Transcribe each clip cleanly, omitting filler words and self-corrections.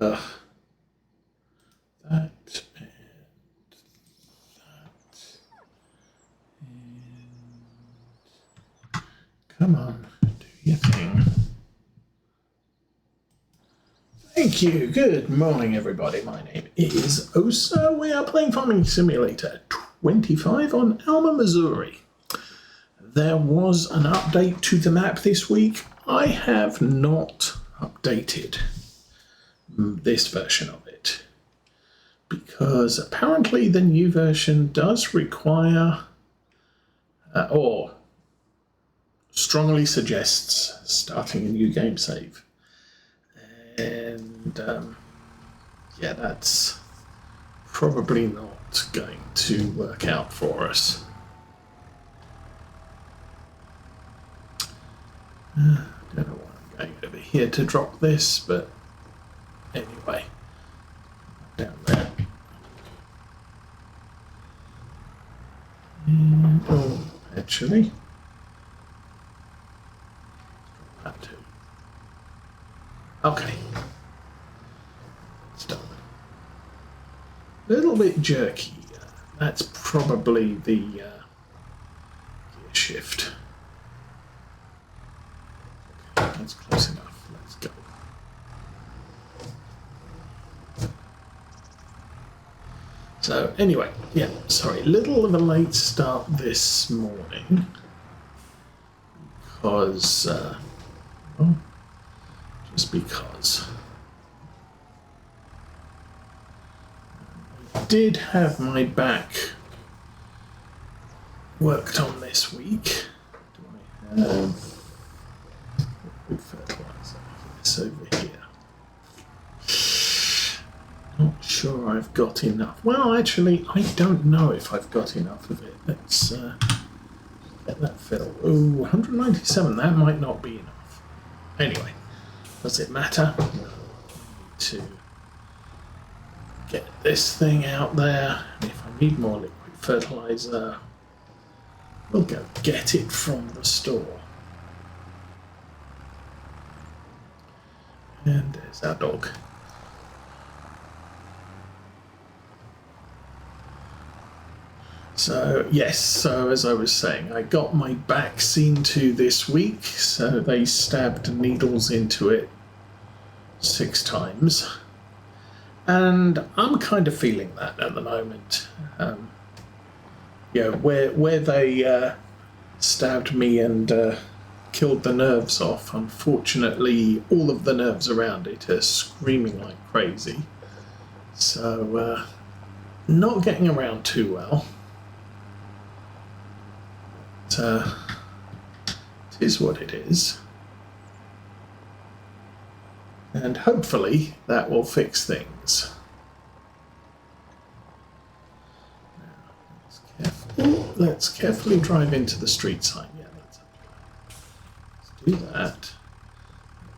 Ugh. That and that. And come on, do your thing. Thank you. Good morning, everybody. My name is Osa. We are playing Farming Simulator 25 on Alma, Missouri. There was an update to the map this week. I have not updated this version of it because apparently the new version does require or strongly suggests starting a new game save. And yeah, that's probably not going to work out for us. I don't know why I'm going over here to drop this, but anyway, down there. And, oh, actually, that too. Okay, it's done. A little bit jerky. That's probably the gear shift. Okay, that's close enough. Let's go. So anyway, yeah, sorry, little of a late start this morning because, well, just because I did have my back worked on this week. Do I have liquid fertilizer? Yes, over here. Not sure I've got enough. Well, actually, I don't know if I've got enough of it. Let's get that filled. Oh, 197, that might not be enough. Anyway, does it matter? No. I need to get this thing out there. And if I need more liquid fertilizer, we'll go get it from the store. And there's our dog. So, yes, so as I was saying, I got my back seen to this week, so they stabbed needles into it 6 times. And I'm kind of feeling that at the moment. Where they stabbed me and killed the nerves off, unfortunately, all of the nerves around it are screaming like crazy. So, not getting around too well. It is what it is, and hopefully that will fix things. Now, let's carefully drive into the street sign. Yeah, let's do that.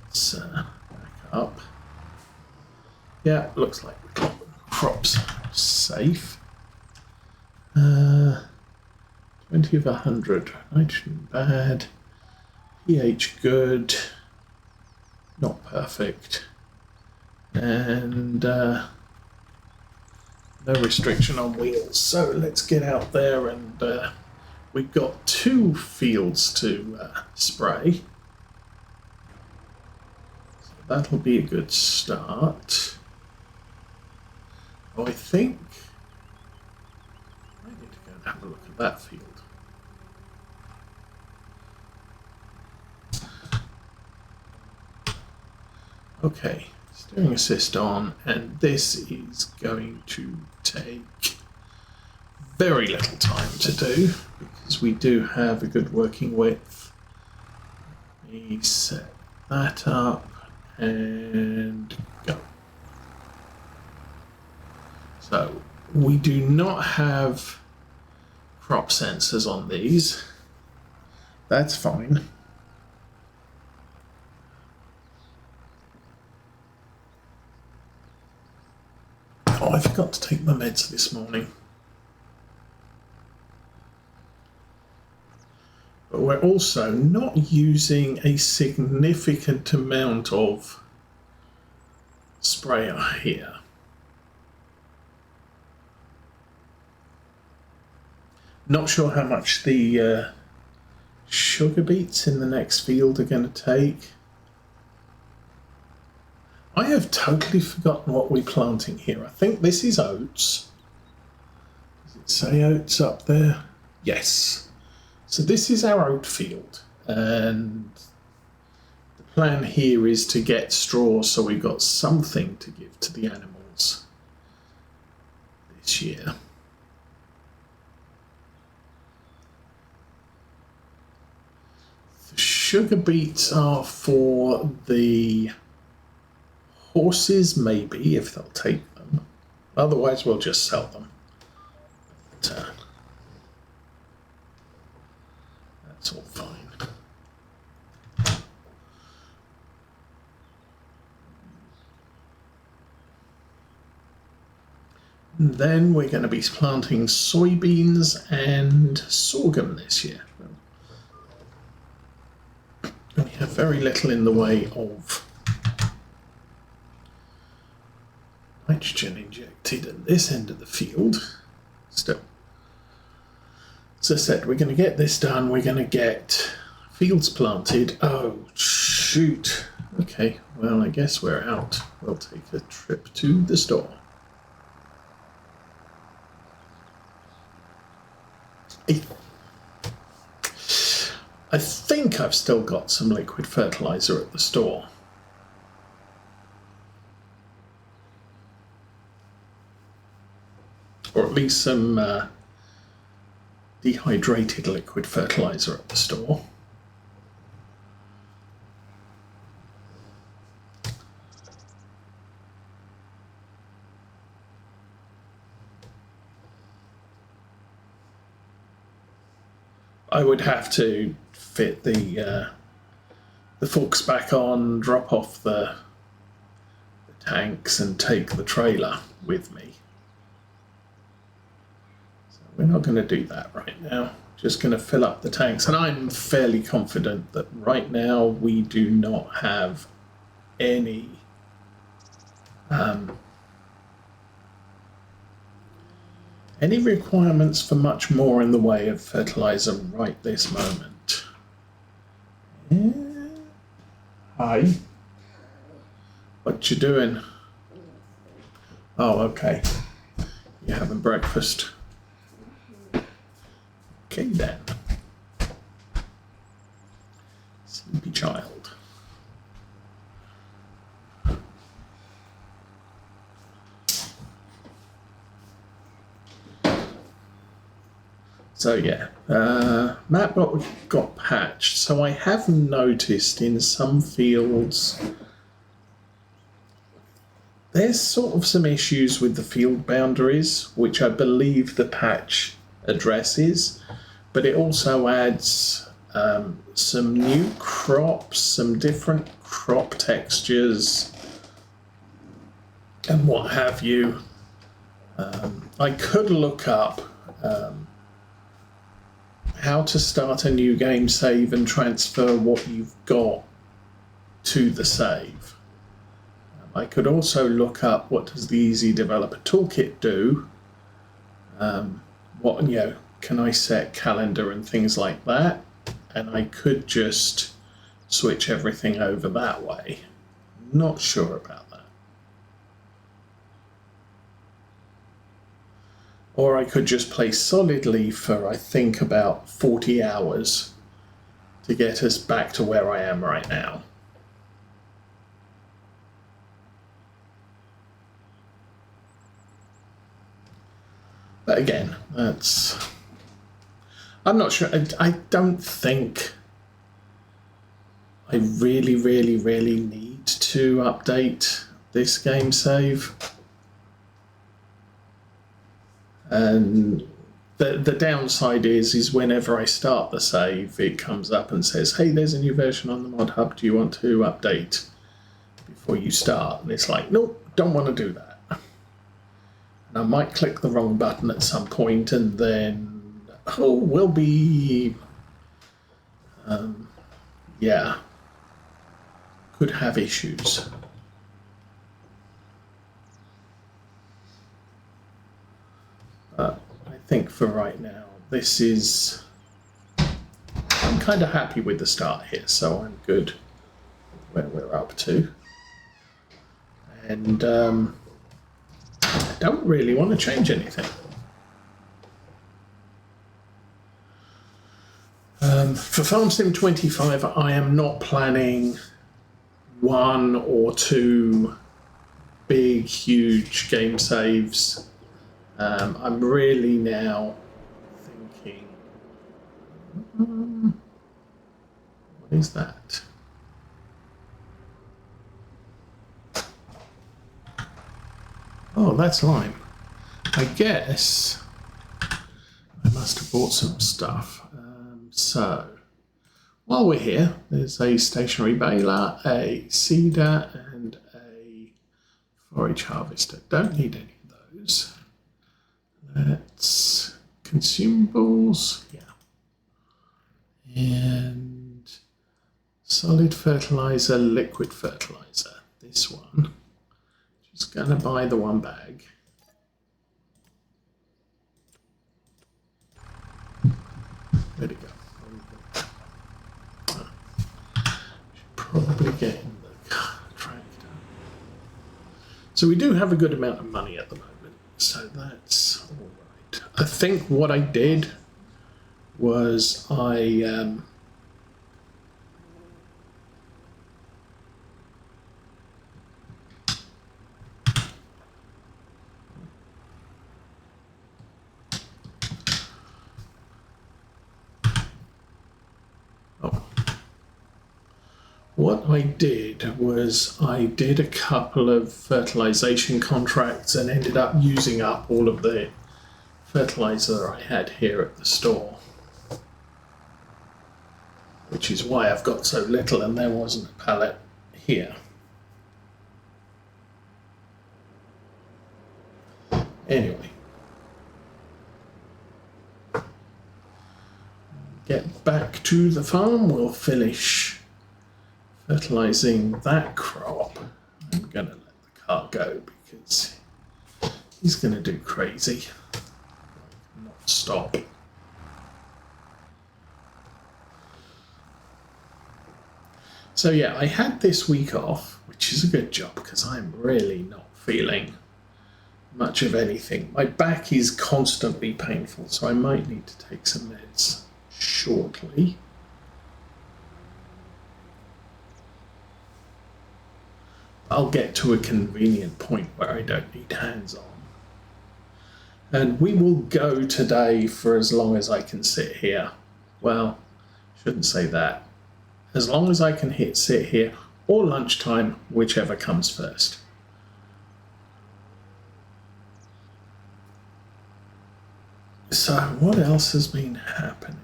Let's back up. Yeah, looks like the crop's safe. 20 of 100. Nitrogen bad. pH good. Not perfect. And no restriction on wheels. So let's get out there, and we've got 2 fields to spray. So that'll be a good start. Oh, I think I need to go and have a look at that field. Okay, steering assist on, and this is going to take very little time to do because we do have a good working width. Let me set that up and go. So we do not have crop sensors on these. That's fine. Oh, I forgot to take my meds this morning. But we're also not using a significant amount of sprayer here. Not sure how much the sugar beets in the next field are going to take. I have totally forgotten what we're planting here. I think this is oats. Does it say oats up there? Yes. So this is our oat field, and the plan here is to get straw so we've got something to give to the animals this year. The sugar beets are for the horses, maybe, if they'll take them. Otherwise, we'll just sell them. But, that's all fine. And then we're going to be planting soybeans and sorghum this year. We have very little in the way of nitrogen injected at this end of the field. Still, as I said, we're going to get this done. We're going to get fields planted. Oh, shoot. Okay, well, I guess we're out. We'll take a trip to the store. I think I've still got some liquid fertilizer at the store. Or at least some dehydrated liquid fertilizer at the store. I would have to fit the forks back on, drop off the tanks and take the trailer with me. So we're not going to do that right now. Just going to fill up the tanks, and I'm fairly confident that right now we do not have any requirements for much more in the way of fertilizer right this moment. Hi. What you doing? Oh, okay. You're having breakfast. Okay then. Sleepy child. So yeah, map got patched. So I have noticed in some fields there's sort of some issues with the field boundaries, which I believe the patch addresses, but it also adds some new crops, some different crop textures, and what have you. I could look up how to start a new game save and transfer what you've got to the save. I could also look up what does the Easy Developer Toolkit do. What, you know, can I set calendar and things like that? And I could just switch everything over that way. Not sure about that. Or I could just play solidly for, I think, about 40 hours to get us back to where I am right now. But again, I'm not sure. I don't think I really need to update this game save. And the downside is whenever I start the save, it comes up and says, hey, there's a new version on the mod hub. Do you want to update before you start? And it's like, nope, don't want to do that. And I might click the wrong button at some point, and then, oh, we'll be, yeah, could have issues. think for right now, this is... I'm kind of happy with the start here, so I'm good where we're up to. And I don't really want to change anything. For Farm Sim 25, I am not planning 1 or 2 big, huge game saves. I'm really now thinking, what is that? Oh, that's lime. I guess I must have bought some stuff. So, while we're here, there's a stationary baler, a seeder, and a forage harvester. Don't need any of those. Let's consumables, yeah. And solid fertilizer, liquid fertilizer. This one. Just gonna buy the 1 bag. Where'd it go? Should probably get in the tractor. So we do have a good amount of money at the moment, so that's all right. I think what I did was I did a couple of fertilization contracts and ended up using up all of the fertilizer I had here at the store, which is why I've got so little and there wasn't a pallet here. Anyway, get back to the farm. We'll finish fertilizing that crop. I'm going to let the car go because he's going to do crazy. Not stop. So yeah, I had this week off, which is a good job because I'm really not feeling much of anything. My back is constantly painful, so I might need to take some meds shortly. I'll get to a convenient point where I don't need hands-on. And we will go today for as long as I can sit here. Well, shouldn't say that. As long as I can sit here, or lunchtime, whichever comes first. So what else has been happening?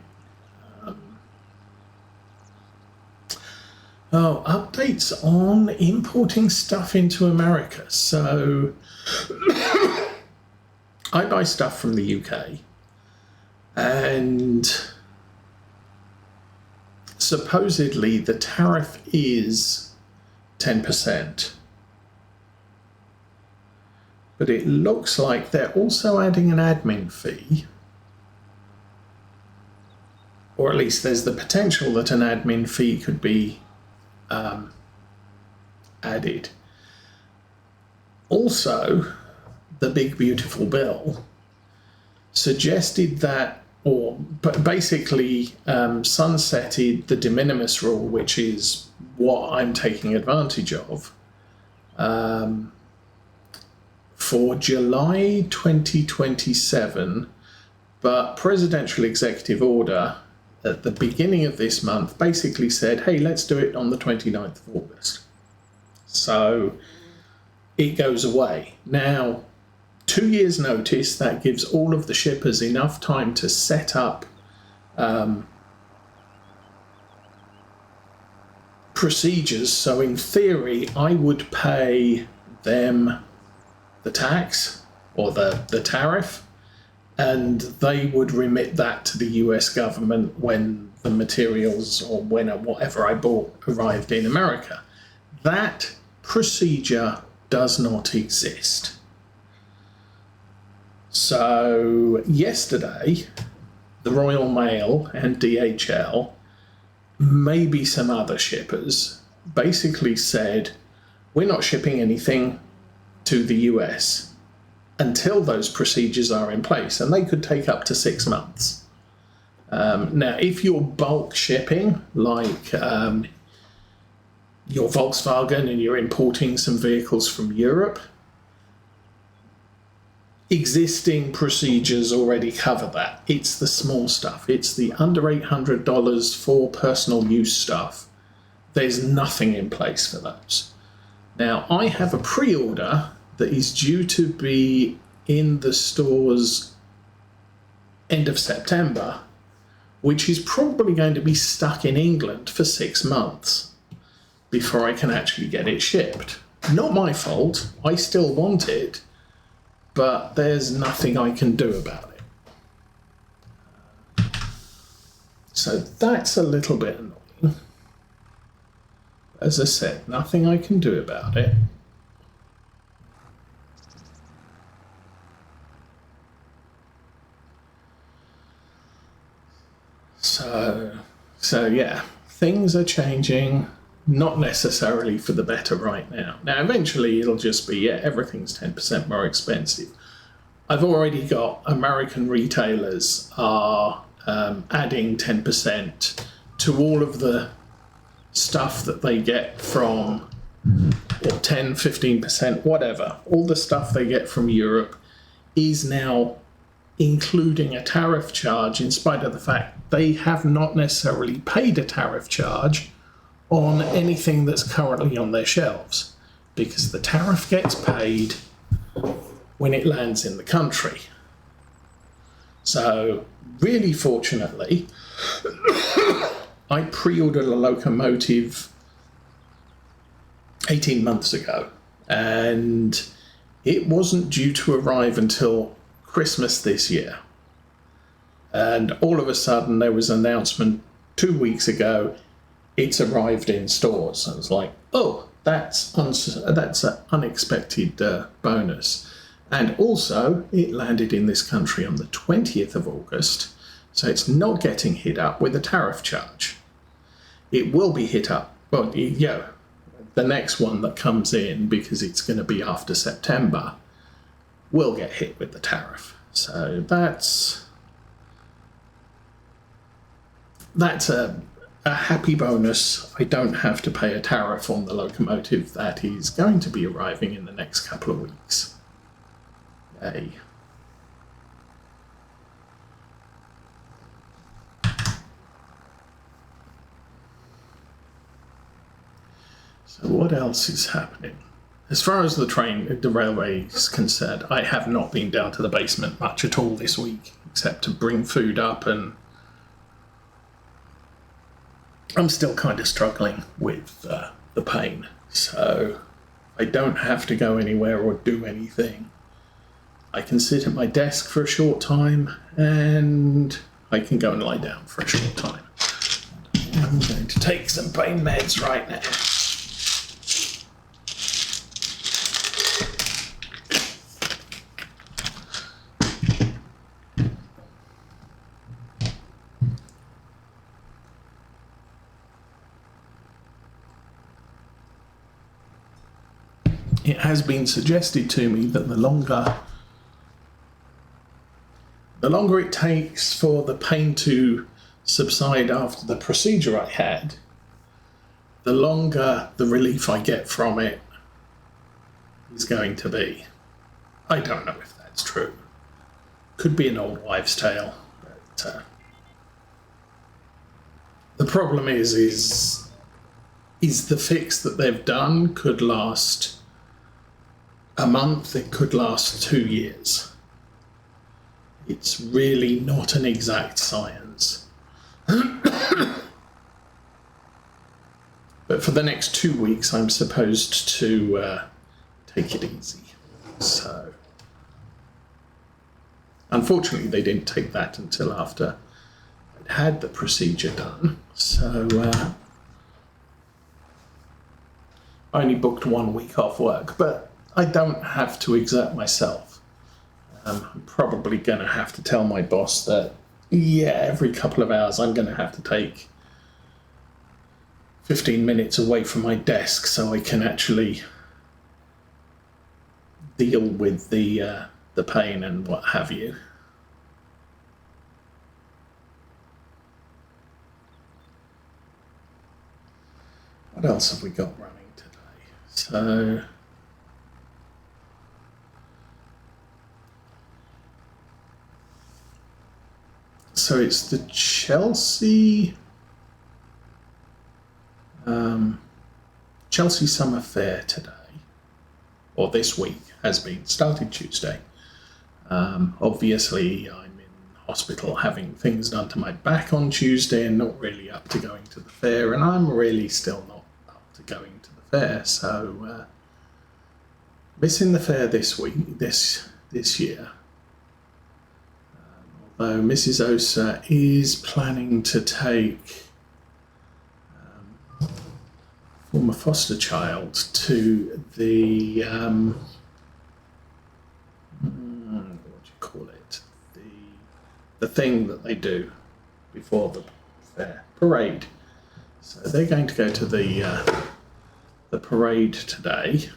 Updates on importing stuff into America. So I buy stuff from the UK, and supposedly the tariff is 10%. But it looks like they're also adding an admin fee. Or at least there's the potential that an admin fee could be added. Also, the big beautiful bill suggested that, or basically sunsetted the de minimis rule, which is what I'm taking advantage of, for July 2027, but presidential executive order at the beginning of this month basically said, hey, let's do it on the 29th of August. So it goes away. Now, 2 years notice, that gives all of the shippers enough time to set up procedures. So in theory, I would pay them the tax or the tariff, and they would remit that to the US government when the materials or when whatever I bought arrived in America. That procedure does not exist. So yesterday, the Royal Mail and DHL, maybe some other shippers, basically said, we're not shipping anything to the US until those procedures are in place, and they could take up to 6 months. Now, if you're bulk shipping, like your Volkswagen, and you're importing some vehicles from Europe, existing procedures already cover that. It's the small stuff. It's the under $800 for personal use stuff. There's nothing in place for those. Now, I have a pre-order that is due to be in the stores end of September, which is probably going to be stuck in England for 6 months before I can actually get it shipped. Not my fault. I still want it, but there's nothing I can do about it. So that's a little bit annoying. As I said, nothing I can do about it. So yeah, things are changing, not necessarily for the better right now. Now, eventually it'll just be, yeah, everything's 10% more expensive. I've already got American retailers are adding 10% to all of the stuff that they get from, or 10, 15%, whatever. All the stuff they get from Europe is now including a tariff charge, in spite of the fact they have not necessarily paid a tariff charge on anything that's currently on their shelves, because the tariff gets paid when it lands in the country. So really fortunately, I pre-ordered a locomotive 18 months ago, and it wasn't due to arrive until Christmas this year. And all of a sudden there was an announcement 2 weeks ago, it's arrived in stores. I was like, oh, that's an unexpected bonus. And also, it landed in this country on the 20th of August, so it's not getting hit up with a tariff charge. It will be hit up, well, yeah, the next one that comes in, because it's going to be after September, will get hit with the tariff. So that's a happy bonus. I don't have to pay a tariff on the locomotive that is going to be arriving in the next couple of weeks. Yay. So what else is happening? As far as the railway is concerned, I have not been down to the basement much at all this week, except to bring food up, and I'm still kind of struggling with the pain. So I don't have to go anywhere or do anything. I can sit at my desk for a short time, and I can go and lie down for a short time. I'm going to take some pain meds right now. It has been suggested to me that the longer it takes for the pain to subside after the procedure I had, the longer the relief I get from it is going to be. I don't know if that's true. Could be an old wives' tale. But, the problem is the fix that they've done could last a month, it could last 2 years. It's really not an exact science. But for the next 2 weeks, I'm supposed to take it easy. So, unfortunately, they didn't take that until after I'd had the procedure done. So, I only booked 1 week off work, but I don't have to exert myself. I'm probably going to have to tell my boss that, yeah, every couple of hours I'm going to have to take 15 minutes away from my desk so I can actually deal with the pain and what have you. What else have we got running today? So it's the Chelsea Summer Fair today, or this week has been, started Tuesday. Obviously I'm in hospital having things done to my back on Tuesday and not really up to going to the fair, and I'm really still not up to going to the fair, so missing the fair this week, this year. Although Mrs. Osa is planning to take former foster child to the what do you call it? The thing that they do before the fair parade. So they're going to go to the parade today.